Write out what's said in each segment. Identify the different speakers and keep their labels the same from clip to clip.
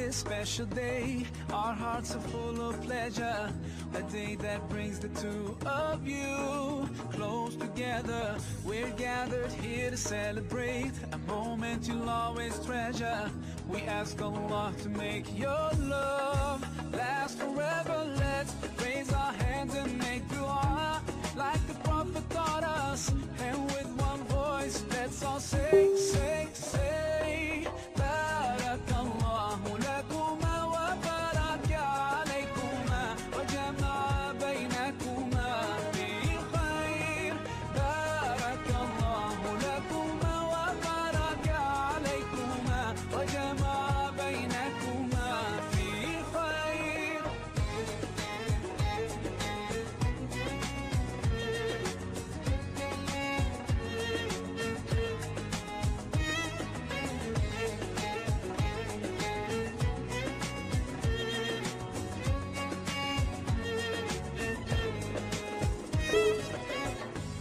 Speaker 1: this special day, our hearts are full of pleasure. A day that brings the two of you close together. We're gathered here to celebrate a moment you'll always treasure. We ask Allah to make your love last forever. Let's raise our hands and make dua like the Prophet taught us. And with one voice, let's all say, say, say, Barakallahu lakuma wa baraka alaykuma wa jama'a baynakuma fi khair. Barakallahu lakuma wa baraka alaykuma wa jama'a baynakuma fi khair.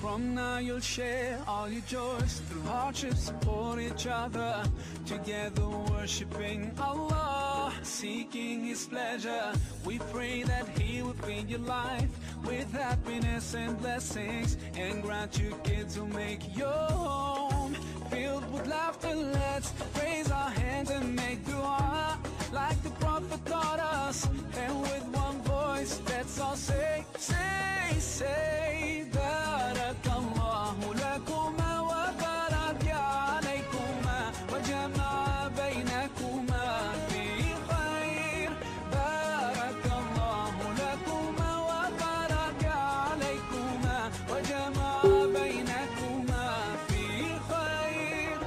Speaker 1: From now you'll share all your joys, through hardships support each other, together worshiping Allah, seeking His pleasure. We pray that He will fill your life with happiness and blessings, and grant you kids who make your home filled with laughter. Let's raise our hands and make dua like the Prophet taught us. And with one voice, let's all say, say, say, Barakallahu lakuma wa baraka alaykuma wa jama'a baynakuma fi khair. Barakallahu lakuma wa baraka alaykuma wa jama'a baynakuma fi khair.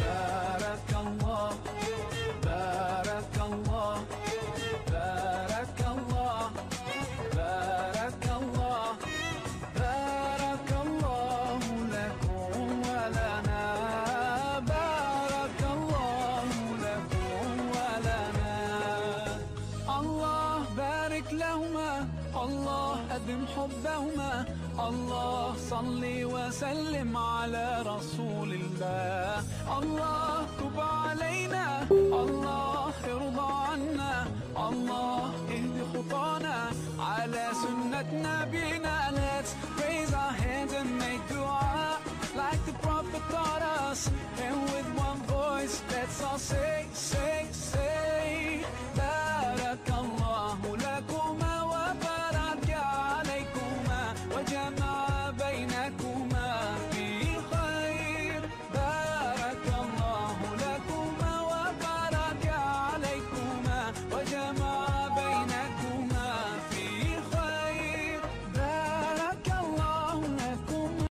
Speaker 1: Barakallah, Barakallah, Barakallah, Barakallah, Barakallahu lakum wa lana, Barakallahu lakum wa lana. Allah barik lahuma, Allah adim hubbahuma, Allah salli wa sallim ala rasulillah. Allah tub alayna, Allah irda anna, Allah ihdi khutana ala sunnat nabina. Let's raise our hands and make dua like the Prophet taught us. And with one voice, let's all say, say, say, Barakallahu lakuma wa baraka alaykuma wa jama'a